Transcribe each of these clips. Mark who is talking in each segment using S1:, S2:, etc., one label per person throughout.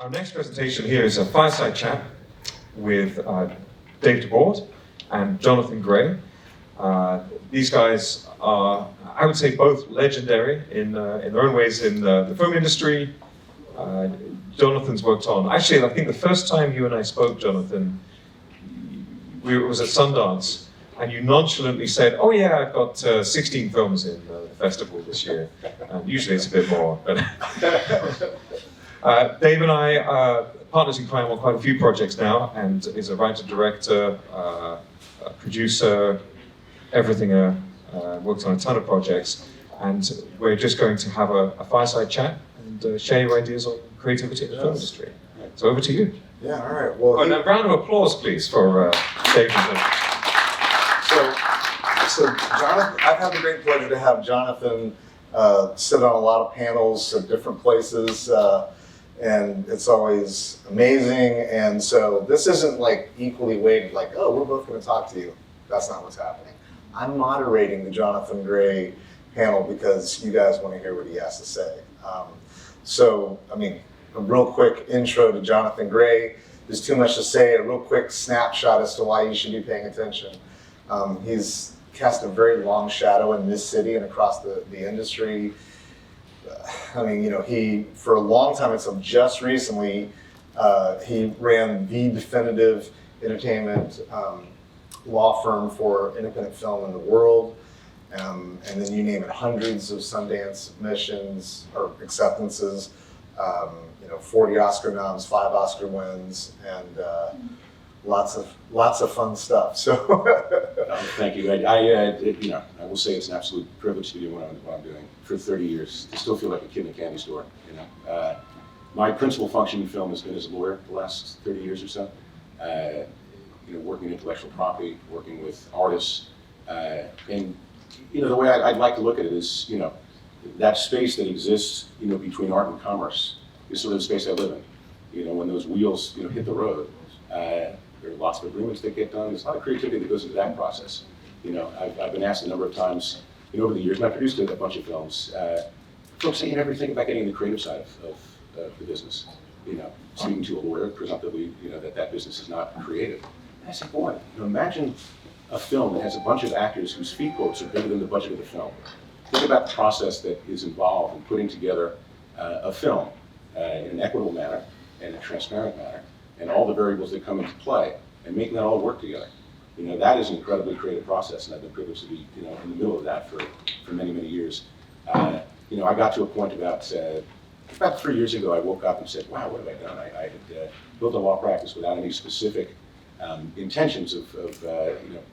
S1: Our next presentation here is a fireside chat with Dave DeBorde and Jonathan Gray. These guys are, I would say, both legendary in their own ways in the film industry. Jonathan's worked on, actually, I think the first time you and I spoke, Jonathan, it was at Sundance, and you nonchalantly said, "Oh yeah, I've got 16 films in the festival this year." And usually it's a bit more. But Dave and I are partners in crime on quite a few projects now, and is a writer-director, a producer, everything. Worked on a ton of projects, and we're just going to have a fireside chat and share your ideas on creativity in the film industry. So over to you.
S2: Yeah, all right. Well,
S1: a round of applause, please, for Dave.
S2: So Jonathan, I've had the great pleasure to have Jonathan sit on a lot of panels at different places, and it's always amazing. And so this isn't like equally weighted, like, oh, we're both going to talk to you. That's not what's happening. I'm moderating the Jonathan Gray panel because you guys want to hear what he has to say. A real quick intro to Jonathan Gray. There's too much to say. A real quick snapshot as to why you should be paying attention. He's cast a very long shadow in this city and across the industry. He, for a long time, until just recently, he ran the definitive entertainment law firm for independent film in the world. And then you name it, hundreds of Sundance submissions or acceptances, 40 Oscar noms, 5 Oscar wins, and lots of fun stuff. So,
S3: thank you. I will say it's an absolute privilege to do what I'm doing for 30 years. I still feel like a kid in a candy store. My principal function in film has been as a lawyer the last 30 years or so. Working in intellectual property, working with artists, and the way I'd like to look at it is, that space that exists, between art and commerce is sort of the space I live in. When those wheels, hit the road, there are lots of agreements that get done. There's a lot of creativity that goes into that process. I've been asked a number of times, over the years, and I produced a bunch of films. Folks say, ever think about getting the creative side of the business? Speaking to a lawyer, presumptively, that business is not creative. And I said, boy, imagine a film that has a bunch of actors whose fee quotes are bigger than the budget of the film. Think about the process that is involved in putting together a film in an equitable manner and a transparent manner, and all the variables that come into play, and making that all work together. That is an incredibly creative process, and I've been privileged to be, in the middle of that for many, many years. I got to a point about 3 years ago, I woke up and said, wow, what have I done? I had built a law practice without any specific intentions of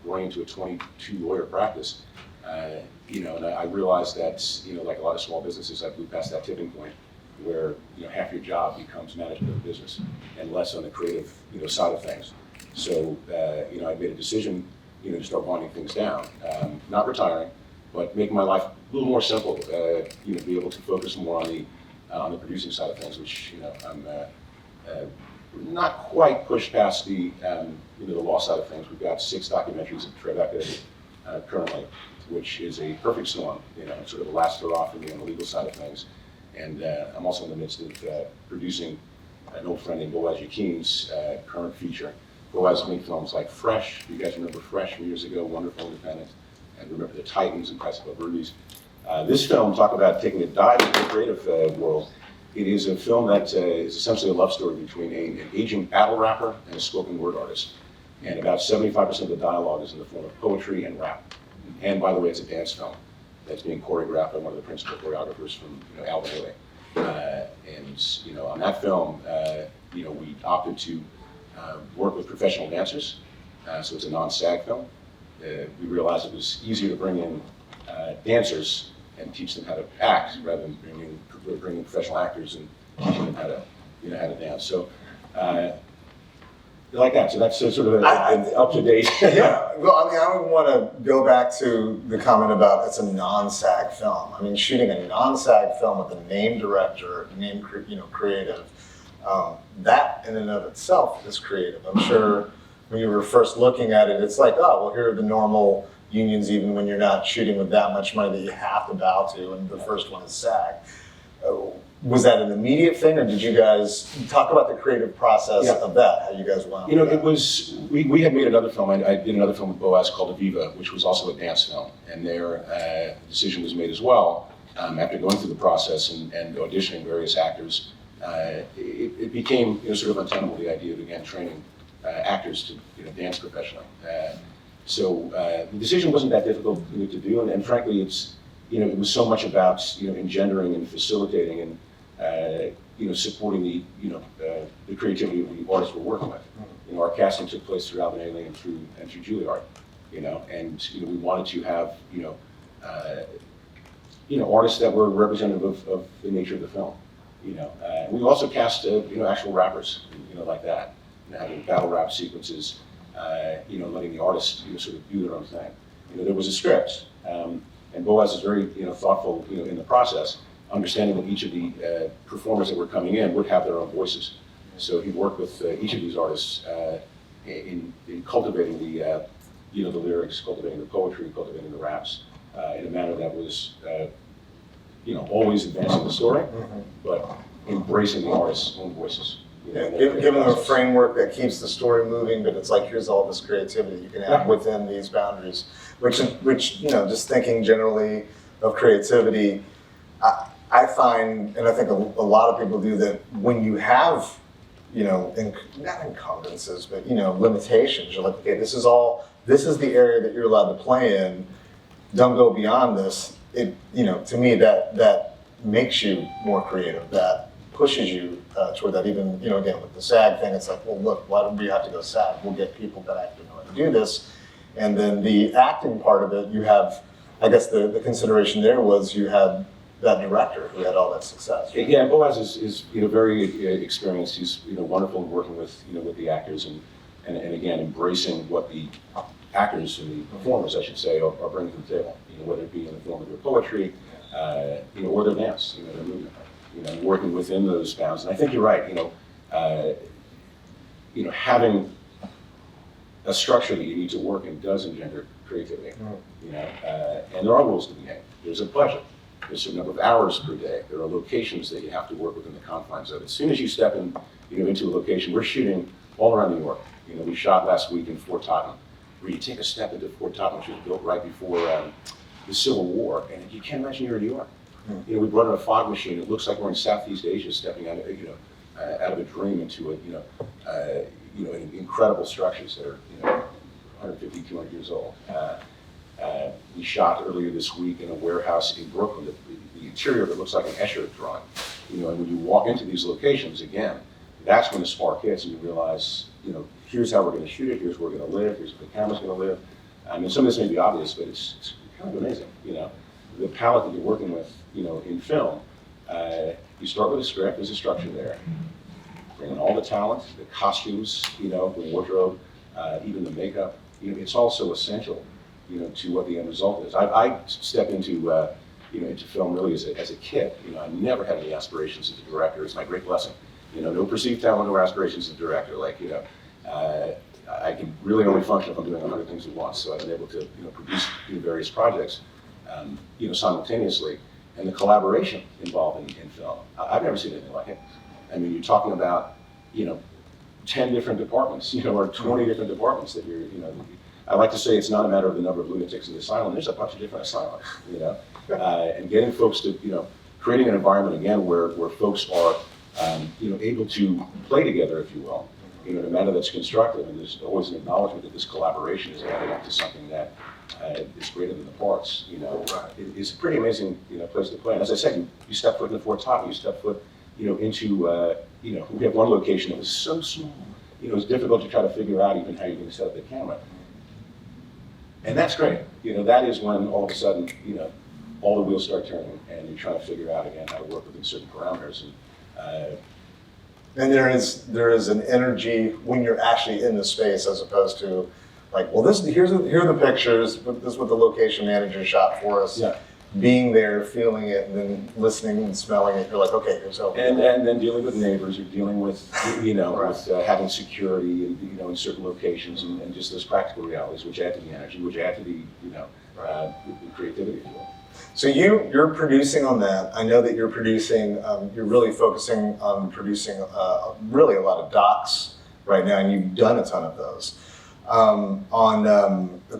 S3: going into a 22 lawyer practice. And I realized that, like a lot of small businesses, I blew past that tipping point where, half your job becomes management of the business and less on the creative, side of things. So, I made a decision, to start winding things down, not retiring, but making my life a little more simple, be able to focus more on the producing side of things, which, I'm not quite pushed past the law side of things. We've got 6 documentaries at Tribeca currently, which is a perfect storm, sort of the last hurrah for me on the legal side of things. And I'm also in the midst of producing an old friend named Boaz Yakin's current feature. Boaz made films like Fresh. You guys remember Fresh from years ago, wonderful, independent, and remember The Titans and Price Above Rubies. This film, talk about taking a dive into the creative world. It is a film that is essentially a love story between an aging battle rapper and a spoken word artist. And about 75% of the dialogue is in the form of poetry and rap. And by the way, it's a dance film that's being choreographed by one of the principal choreographers from Alvin Ailey. And on that film, we opted to work with professional dancers. So it's a non-SAG film. We realized it was easier to bring in dancers and teach them how to act rather than bringing professional actors and teaching them how to dance. So like that. So that's sort of an up-to-date.
S2: Yeah. Well, I would want to go back to the comment about it's a non-SAG film. Shooting a non-SAG film with a named director, named creative, that in and of itself is creative. I'm sure when you were first looking at it, it's like, oh, well, here are the normal unions, even when you're not shooting with that much money that you have to bow to, and the first one is SAG. was that an immediate thing, or did you guys talk about the creative process
S3: Yeah.
S2: of that? How you guys wound
S3: You know,
S2: up?
S3: it was, we had made another film. I did another film with Boaz called Aviva, which was also a dance film. And there, the decision was made as well, after going through the process and auditioning various actors. It became, you know, sort of untenable, the idea of, again, training actors to, you know, dance professionally. So the decision wasn't that difficult, you know, to do. And frankly, it's, you know, it was so much about, you know, engendering and facilitating and, you know, supporting the, you know, the creativity of the artists we're working with. You know, our casting took place through Alvin Ailey and through Juilliard, you know, and, you know, we wanted to have, you know, artists that were representative of the nature of the film, you know. We also cast, you know, actual rappers, you know, like that, you know, having battle rap sequences, you know, letting the artists, you know, sort of do their own thing. You know, there was a script, and Boaz is very, you know, thoughtful, you know, in the process, understanding that each of the performers that were coming in would have their own voices. So he worked with each of these artists in cultivating the, you know, the lyrics, cultivating the poetry, cultivating the raps in a manner that was, you know, always advancing the story, but embracing the artist's own voices. You know,
S2: Given a framework that keeps the story moving, but it's like, here's all this creativity you can have within these boundaries, which, you know, just thinking generally of creativity, I find, and I think a lot of people do, that when you have, you know, not encumbrances, but, you know, limitations, you're like, okay, this is the area that you're allowed to play in, don't go beyond this. It, you know, to me, that makes you more creative, that pushes you toward that. Even, you know, again, with the SAG thing, it's like, well, look, why do we have to go SAG? We'll get people that actually know how to do this. And then the acting part of it, you have, I guess the consideration there was you had that director who had all that success. Right?
S3: Yeah, Boaz is, you know, very experienced. He's, you know, wonderful in working with, you know, with the actors and again, embracing what the actors and the performers, I should say, are bringing to the table. You know, whether it be in the form of their poetry, you know, or their dance, you know, their movement. You know, working within those bounds. And I think you're right. You know, having a structure that you need to work in does engender creativity. You know, and there are rules to the game. There's a budget. There's a certain number of hours per day. There are locations that you have to work within the confines of. As soon as you step in, you know, into a location, we're shooting all around New York. You know, we shot last week in Fort Totten, where you take a step into Fort Totten, which was built right before the Civil War, and you can't imagine you're in New York. You know, we brought in a fog machine. It looks like we're in Southeast Asia, stepping out of, you know, out of a dream into a, you know, incredible structures that are, you know, 150, 200 years old. We shot earlier this week in a warehouse in Brooklyn. The interior of it looks like an Escher drawing. You know, and when you walk into these locations, again, that's when the spark hits, and you realize, you know, here's how we're going to shoot it. Here's where we're going to live. Here's where the camera's going to live. I mean, some of this may be obvious, but it's kind of amazing. You know, the palette that you're working with, you know, in film, you start with a script. There's a structure there. Bring in all the talent, the costumes, you know, the wardrobe, even the makeup. You know, it's also essential, you know, to what the end result is. I stepped into, you know, into film really as a kid. You know, I never had any aspirations as a director. It's my great blessing. You know, no perceived talent or aspirations as a director. Like, you know, I can really only function if I'm doing 100 things at once. So I've been able to, you know, produce, you know, various projects, you know, simultaneously. And the collaboration involved in film, I've never seen anything like it. I mean, you're talking about, you know, 10 different departments, you know, or 20 different departments that you're, you know, I like to say it's not a matter of the number of lunatics in the asylum. There's a bunch of different asylums, you know, and getting folks to, you know, creating an environment again where folks are, you know, able to play together, if you will, you know, in a manner that's constructive. And there's always an acknowledgement that this collaboration is adding up to something that is greater than the parts. You know, it's a pretty amazing, you know, place to play. And as I said, you step foot in the Fort Totten, you step foot, you know, into, you know, we have one location that was so small, you know, it's difficult to try to figure out even how you're going to set up the camera. And that's great. You know, that is when all of a sudden, you know, all the wheels start turning and you're trying to figure out again how to work within certain parameters.
S2: And there is an energy when you're actually in the space, as opposed to like, well, here are the pictures. This is what the location manager shot for us.
S3: Yeah.
S2: being there, feeling it, and then listening and smelling it, you're like, okay, here's how.
S3: And then dealing with neighbors, or dealing with,
S2: Right.
S3: with having security, in certain locations, and just those practical realities, which add to the energy, which add to the, the creativity, if you will.
S2: So you're producing on that. I know that you're producing. You're really focusing on producing really a lot of docs right now, and you've done a ton of those.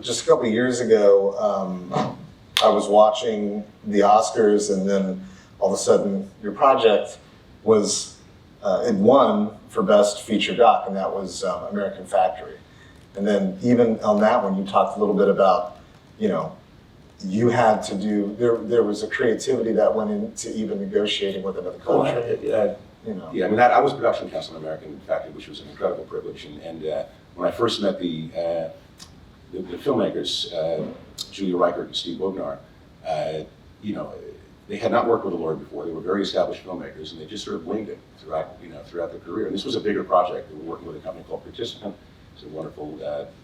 S2: Just a couple of years ago, I was watching the Oscars, and then all of a sudden, your project was it won for Best Feature Doc, and that was American Factory. And then even on that one, you talked a little bit about, you had to do, there was a creativity that went into even negotiating with another country.
S3: Yeah, I mean, I was production counsel in American Factory, which was an incredible privilege. And when I first met the filmmakers, Julia Reichert and Steve Wognar, they had not worked with a lawyer before. They were very established filmmakers, and they just sort of winged it throughout their career. And this was a bigger project. They were working with a company called Participant. It's a wonderful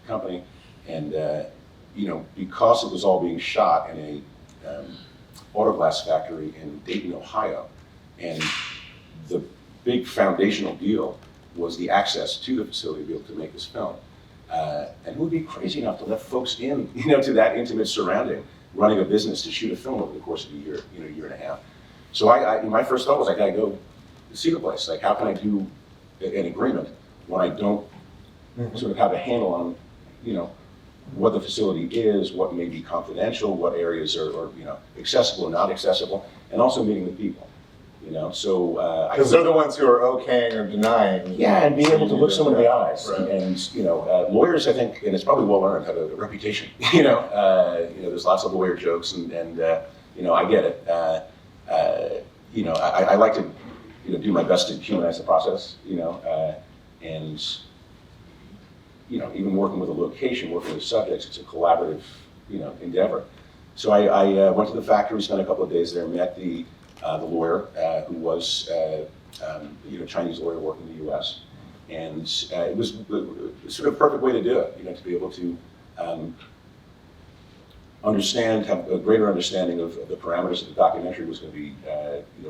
S3: company, and because it was all being shot in a autoglass factory in Dayton, Ohio, and the big foundational deal was the access to the facility to be able to make this film. And who would be crazy enough to let folks in, to that intimate surrounding, running a business to shoot a film over the course of a year, year and a half. So my first thought was, I gotta go see the place. Like, how can I do an agreement when I don't sort of have a handle on, what the facility is, what may be confidential, what areas are accessible or not accessible, and also meeting the people. So
S2: because they're the ones who are okaying or denying.
S3: Yeah, and being able to look someone in the eyes.
S2: Right.
S3: And lawyers, I think, and it's probably well earned, have a reputation. There's lots of lawyer jokes, and I get it. I like to do my best to humanize the process. And even working with a location, working with subjects, it's a collaborative endeavor. So I went to the factory, spent a couple of days there, met the lawyer who was a Chinese lawyer working in the U.S. And it was sort of a perfect way to do it, to be able to have a greater understanding of the parameters that the documentary was going to be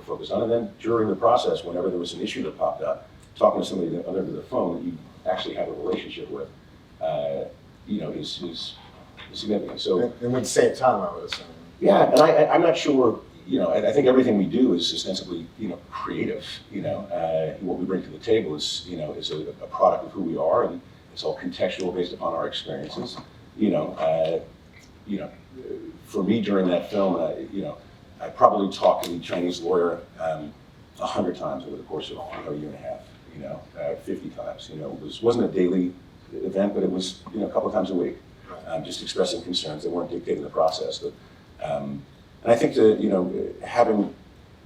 S3: focused on. And then during the process, whenever there was an issue that popped up, talking to somebody other than the phone that you actually have a relationship with, is significant. So
S2: it would save time, I would assume.
S3: Yeah, and I'm not sure. I think everything we do is ostensibly, creative. What we bring to the table is a product of who we are, and it's all contextual based upon our experiences. For me during that film, I probably talked to the Chinese lawyer 100 times over the course of a year and a half. 50 times. It wasn't a daily event, but it was a couple of times a week, just expressing concerns that weren't dictating the process. But and I think that having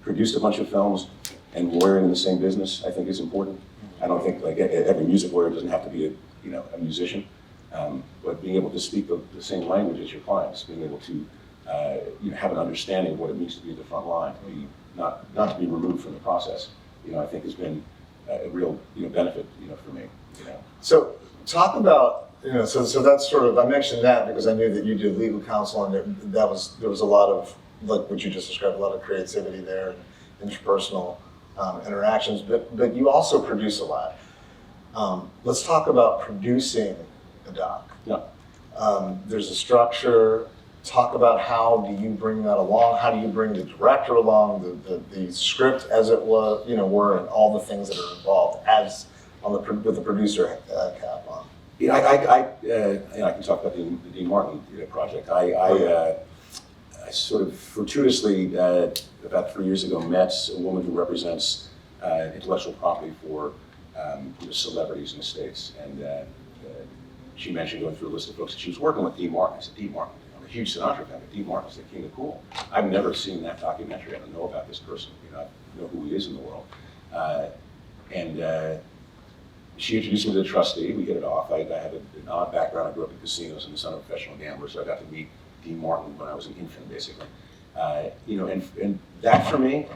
S3: produced a bunch of films and lawyering in the same business, I think is important. I don't think like every music lawyer doesn't have to be a musician, but being able to speak the same language as your clients, being able to have an understanding of what it means to be at the front line, to be not to be removed from the process, I think has been a real benefit for me.
S2: So talk about so that's sort of, I mentioned that because I knew that you did legal counsel, and there was a lot of, like what you just described, a lot of creativity there and interpersonal interactions, but you also produce a lot. Let's talk about producing a doc.
S3: Yeah.
S2: There's a structure. Talk about how do you bring that along? How do you bring the director along, the script as it was, were, and all the things that are involved as with the producer cap on.
S3: I can talk about the Dean Martin project. I sort of fortuitously about 3 years ago met a woman who represents intellectual property for celebrities in the States, and she mentioned going through a list of folks that she was working with. Dean Martin. I said, Dean Martin. I'm a huge Sinatra fan, but Dean Martin's the king of cool. I've never seen that documentary. I don't know about this person. I know who he is in the world. She introduced me to the trustee. We hit it off. I had an odd background. I grew up in casinos and the son of a professional gambler, so I got to meet Dean Martin when I was an infant, basically. And that for me,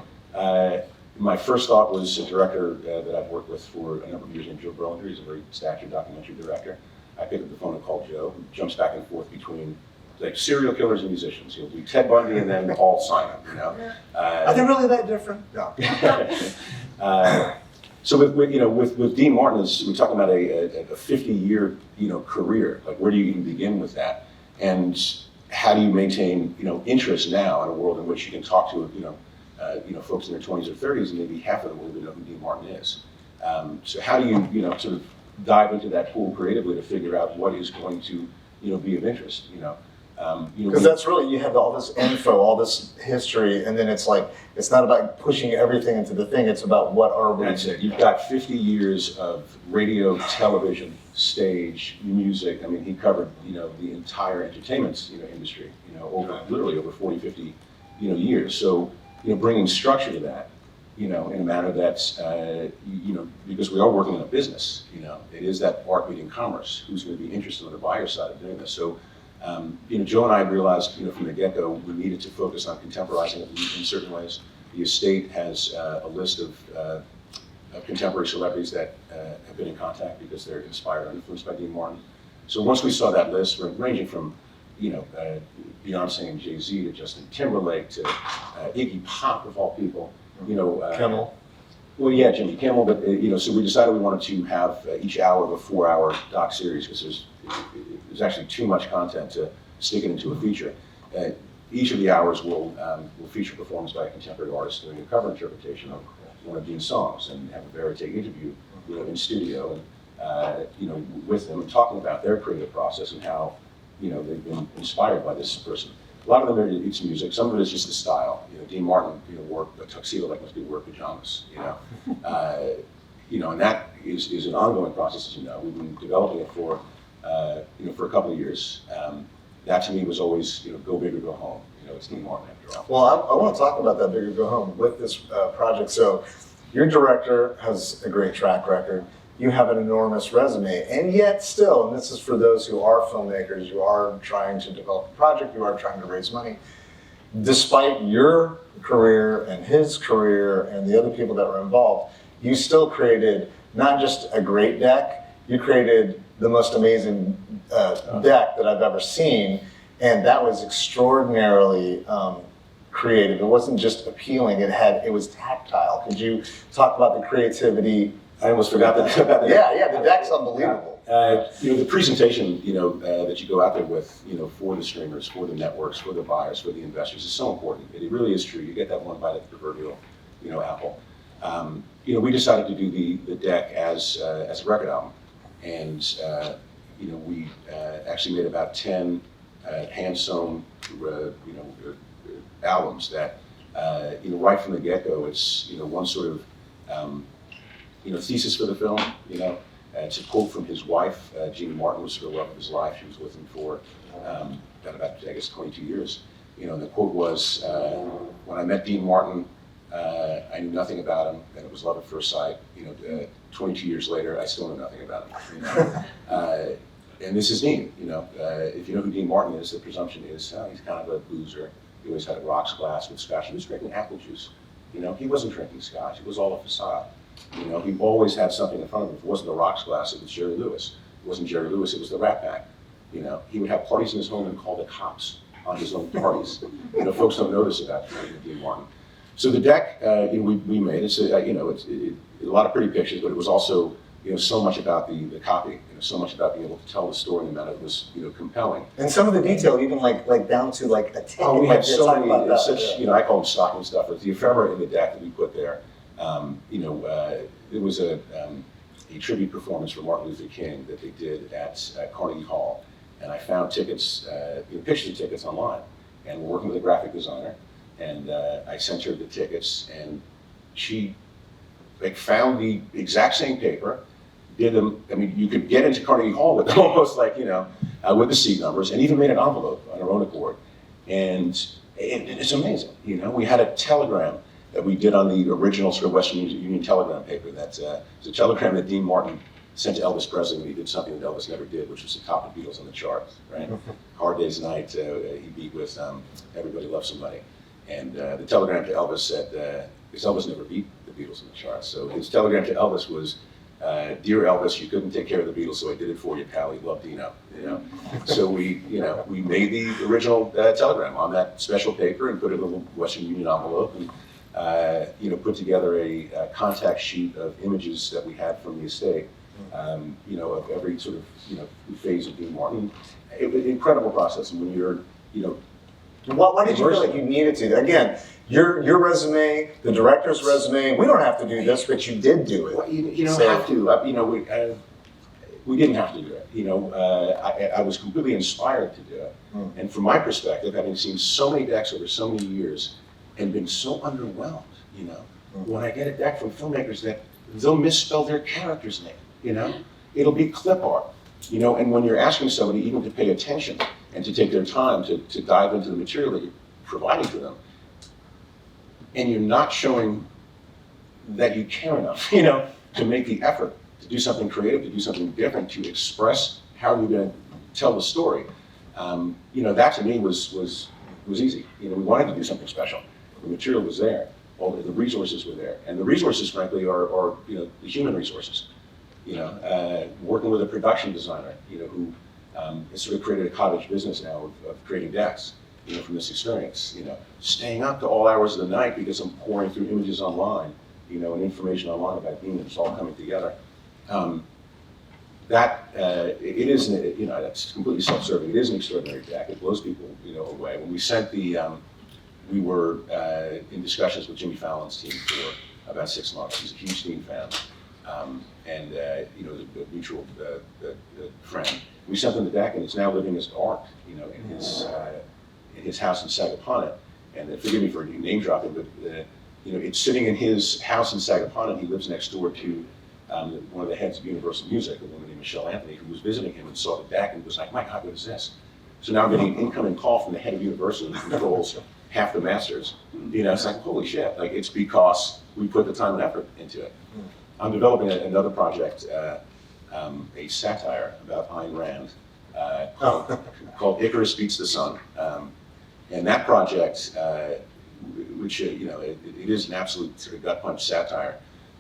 S3: my first thought was a director that I've worked with for a number of years named Joe Berlinger. He's a very statured documentary director. I picked up the phone and called Joe, who jumps back and forth between like serial killers and musicians. You'll do Ted Bundy and then Paul Simon. You know,
S2: Are they really that different? No.
S3: So with Dean Martin, we're talking about a 50-year career. Like, where do you even begin with that? And how do you maintain interest now in a world in which you can talk to folks in their 20s or 30s and maybe half of them will even know who Dean Martin is. So how do you sort of dive into that pool creatively to figure out what is going to be of interest?
S2: Because that's really, you have all this info, all this history, and then it's like, it's not about pushing everything into the thing, it's about what are we.
S3: That's it. You've got 50 years of radio, television, stage, music. I mean, he covered, the entire entertainment, industry, literally over 40, 50, years. So, bringing structure to that, in a manner that's, because we are working in a business, it is that art meeting commerce. Who's going to be interested on the buyer side of doing this? So, Joe and I realized, from the get-go, we needed to focus on contemporizing it in certain ways. The estate has a list of contemporary celebrities that have been in contact because they're inspired or influenced by Dean Martin. So once we saw that list, ranging from Beyonce and Jay-Z to Justin Timberlake to Iggy Pop, of all people,
S2: Kimmel.
S3: Well, yeah, Jimmy Kimmel, but so we decided we wanted to have each hour of a 4-hour doc series because there's actually too much content to stick it into a feature. Each of the hours will feature performance by a contemporary artist doing a cover interpretation of one of Dean's songs, and have a verite interview, in studio, and with them, and talking about their creative process and how they've been inspired by this person. A lot of them it's music. Some of it is just the style. Dean Martin, wore a tuxedo like most people wear pajamas. And that is an ongoing process, as you know. We've been developing it for a couple of years. That to me was always, go big or go home. It's Dean Martin after all.
S2: Well, I want to talk about that bigger go home with this project. So, your director has a great track record. You have an enormous resume, and yet still, and this is for those who are filmmakers, you are trying to develop a project, you are trying to raise money. Despite your career and his career and the other people that were involved, you still created not just a great deck, you created the most amazing deck that I've ever seen, and that was extraordinarily creative. It wasn't just appealing, it was tactile. Could you talk about the creativity?
S3: I almost forgot that.
S2: Yeah, the deck's unbelievable.
S3: The presentation, that you go out there with, for the streamers, for the networks, for the buyers, for the investors is so important. It really is true. You get that one bite of the proverbial, apple. We decided to do the deck as a record album, and we actually made about 10 hand-sewn, albums that, right from the get-go, it's one sort of thesis for the film. It's a quote from his wife. Jean Martin was the love of his life. She was with him for about 22 years. And the quote was, "When I met Dean Martin, I knew nothing about him, and it was love at first sight. 22 years later, I still know nothing about him." And this is Dean. If you know who Dean Martin is, the presumption is he's kind of a boozer. He always had a rocks glass with scotch. He was drinking apple juice. He wasn't drinking scotch. It was all a facade. He always had something in front of him. If it wasn't the rocks glass, it was Jerry Lewis. It wasn't Jerry Lewis, it was the Rat Pack. He would have parties in his home and call the cops on his own parties. Folks don't notice about Dean Martin. So the deck we made, it's a lot of pretty pictures, but it was also so much about the copy, so much about being able to tell the story in a manner that was compelling.
S2: And some of the detail, even like down to like a ticket.
S3: Oh, we had so many,
S2: that,
S3: I call them stocking stuffers. The ephemera in the deck that we put there. It was a tribute performance for Martin Luther King that they did at Carnegie Hall, and I found tickets, pictures of tickets online, and we're working with a graphic designer, and I sent her the tickets, and she found the exact same paper, did them. I mean, you could get into Carnegie Hall with them almost with the seat numbers, and even made an envelope on her own accord, and it's amazing. We had a telegram that we did on the original sort of Western Union telegram paper. That's it's a telegram that Dean Martin sent to Elvis Presley when he did something that Elvis never did, which was to top the Beatles on the charts, right? Hard Day's Night, he beat with Everybody Loves Somebody. And the telegram to Elvis said, because Elvis never beat the Beatles on the charts, so his telegram to Elvis was, Dear Elvis, you couldn't take care of the Beatles, so I did it for you, pal. He loved Dino. So we made the original telegram on that special paper and put it in a little Western Union envelope, and put together a contact sheet of images that we had from the estate. Of every sort of phase of Dean Martin. It was an incredible process, and when you're
S2: why did you feel like you needed to? Again, your resume, the director's resume. We don't have to do this, but you did do it.
S3: Well, you don't have to. We didn't have to do it. I was completely inspired to do it, and from my perspective, having seen so many decks over so many years, and been so underwhelmed, when I get a deck from filmmakers that they'll misspell their character's name. It'll be clip art, and when you're asking somebody even to pay attention and to take their time to dive into the material that you're providing to them, and you're not showing that you care enough, to make the effort to do something creative, to do something different, to express how you're going to tell the story, that to me was easy. We wanted to do something special. The material was there, all the resources were there, and the resources, frankly, are the human resources. Working with a production designer, who has sort of created a cottage business now of creating decks, from this experience. Staying up to all hours of the night because I'm pouring through images online, and information online about demons all coming together. It is, that's completely self-serving. It is an extraordinary deck. It blows people, away. When we sent we were in discussions with Jimmy Fallon's team for about 6 months. He's a huge Dean fan. And a mutual friend. We sent him the deck, and it's now living as art, in his house in Sagaponack. And forgive me for name dropping, but it's sitting in his house in Sagaponack. He lives next door to one of the heads of Universal Music, a woman named Michelle Anthony, who was visiting him and saw the deck and was like, "My God, what is this?" So now I'm getting an incoming call from the head of Universal, who controls half the masters. It's like, holy shit! Like, it's because we put the time and effort into it. I'm developing another project, a satire about Ayn Rand, called Icarus Beats the Sun. And that project, which it is an absolute sort of gut punch satire.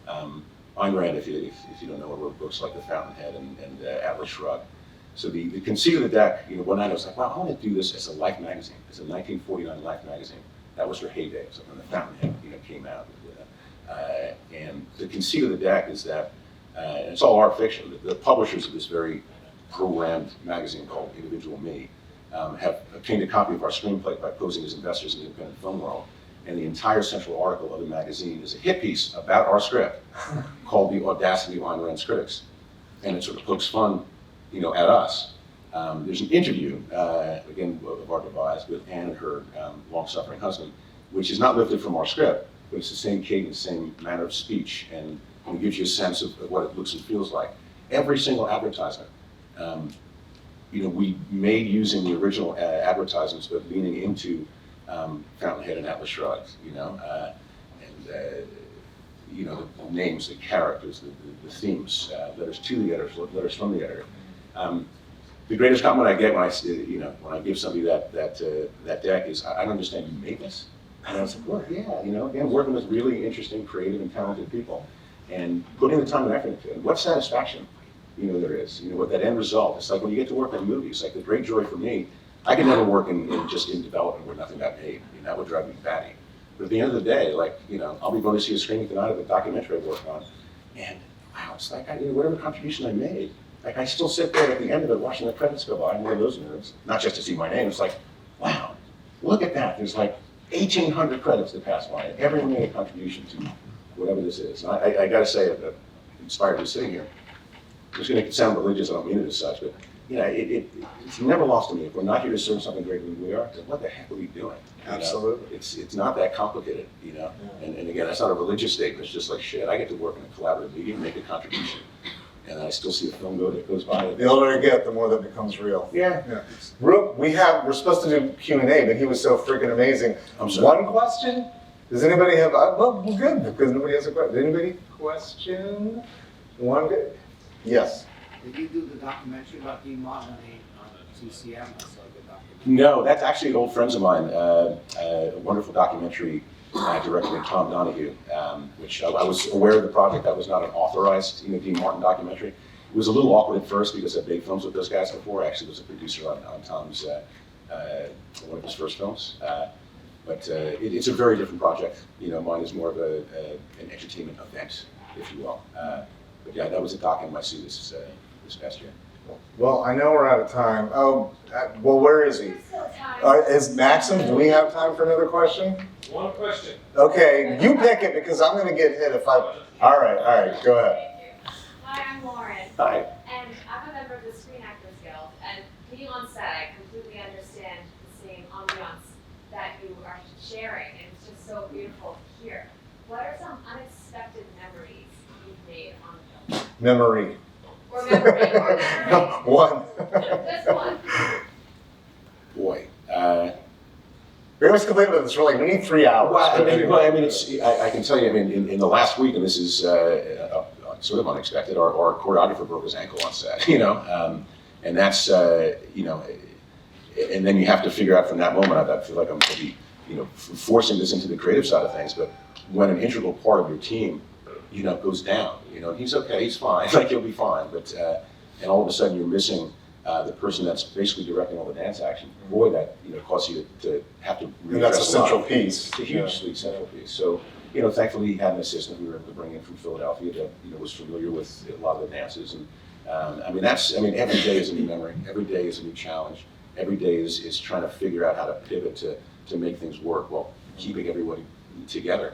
S3: Ayn Rand, if you don't know, wrote books like The Fountainhead and Atlas Shrugged. So the conceit of the deck, one night I was like, wow, I want to do this as a Life magazine, as a 1949 Life magazine. That was her heyday, so when The Fountainhead came out. And the conceit of the deck is that, and it's all art fiction, the publishers of this very programmed magazine called Individual Me have obtained a copy of our screenplay by posing as investors in the independent film world. And the entire central article of the magazine is a hit piece about our script called The Audacity of Ayn Rand's Critics. And it sort of pokes fun, at us. There's an interview, again, of our devise with Anne and her long-suffering husband, which is not lifted from our script, but it's the same cadence, same manner of speech, and it gives you a sense of what it looks and feels like. Every single advertisement, we made using the original advertisements, but leaning into Fountainhead and Atlas Shrugged, the names, the characters, the themes, letters to the editor, letters from the editor. The greatest compliment I get when I give somebody that deck is, I don't understand, you made this? And I was like, well, yeah, again, working with really interesting, creative, and talented people, and putting the time and effort into it. What satisfaction, there is. What that end result. It's like when you get to work on movies. Like the great joy for me, I could never work in development where nothing got made. That would drive me batty. But at the end of the day, I'll be going to see a screening tonight of a documentary I worked on, and wow, it's like whatever contribution I made. Like I still sit there at the end of it watching the credits go by. I'm one of those nerds, not just to see my name. It's like, wow, look at that. There's like 1,800 credits that pass by, and everyone made a contribution to whatever this is. And I got to say, I'm inspired to be sitting here. It's going to sound religious, I don't mean it as such, but it's never lost to me. If we're not here to serve something greater than we are, then what the heck are we doing?
S2: Absolutely.
S3: It's not that complicated, Yeah. And again, that's not a religious statement. It's just like, shit, I get to work in a collaborative medium, make a contribution. And I still see a film that goes by.
S2: The older you get, the more that becomes real.
S3: Yeah.
S2: We're supposed to do Q&A, but he was so freaking amazing.
S3: I'm sorry.
S2: One question? Does anybody have, well, good, because nobody has a question. Anybody question? One good? Yes.
S4: Did you do the documentary about Dean Martin on CCM? I saw the documentary.
S3: No, that's actually old friends of mine. A wonderful documentary directed by Tom Donahue, which I was aware of the project. That was not an authorized Dean Martin documentary. It was a little awkward at first because I've made films with those guys before. I actually was a producer on Tom's one of his first films. But it's a very different project. Mine is more of an entertainment event, if you will. But yeah, that was a doc in my suit this past year.
S2: Well, I know we're out of time. Oh, well, where is he? Is Maxim? Do we have time for another question?
S1: One question.
S2: Okay, you pick it because I'm going to get hit if I. All right, go ahead.
S5: Thank you. Hi, I'm Lauren.
S3: Hi.
S5: And I'm a member of the Screen Actors Guild. And being on set, I completely understand the same ambiance that you are sharing. And it's just so beautiful to hear. What are some unexpected memories you've made on film?
S2: Memory.
S5: Or memory.
S2: One.
S5: Just one.
S3: Boy.
S2: We always complain about this. We're like, we need 3 hours.
S3: Well, I mean, I can tell you, in the last week, and this is sort of unexpected, our choreographer broke his ankle on set, and that's, and then you have to figure out from that moment, I feel like I'm maybe, forcing this into the creative side of things, but when an integral part of your team, goes down, he's okay, he's fine, like he'll be fine, but, and all of a sudden you're missing the person that's basically directing all the dance action. Boy, that causes you to have to.
S2: And that's a central piece.
S3: It's a hugely central piece. So thankfully he had an assistant we were able to bring in from Philadelphia that was familiar with a lot of the dances, and every day is a new memory. Every day is a new challenge. Every day is trying to figure out how to pivot to make things work while keeping everybody together.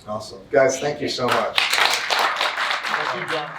S2: Awesome, guys. Thank you so much. Thank you, John.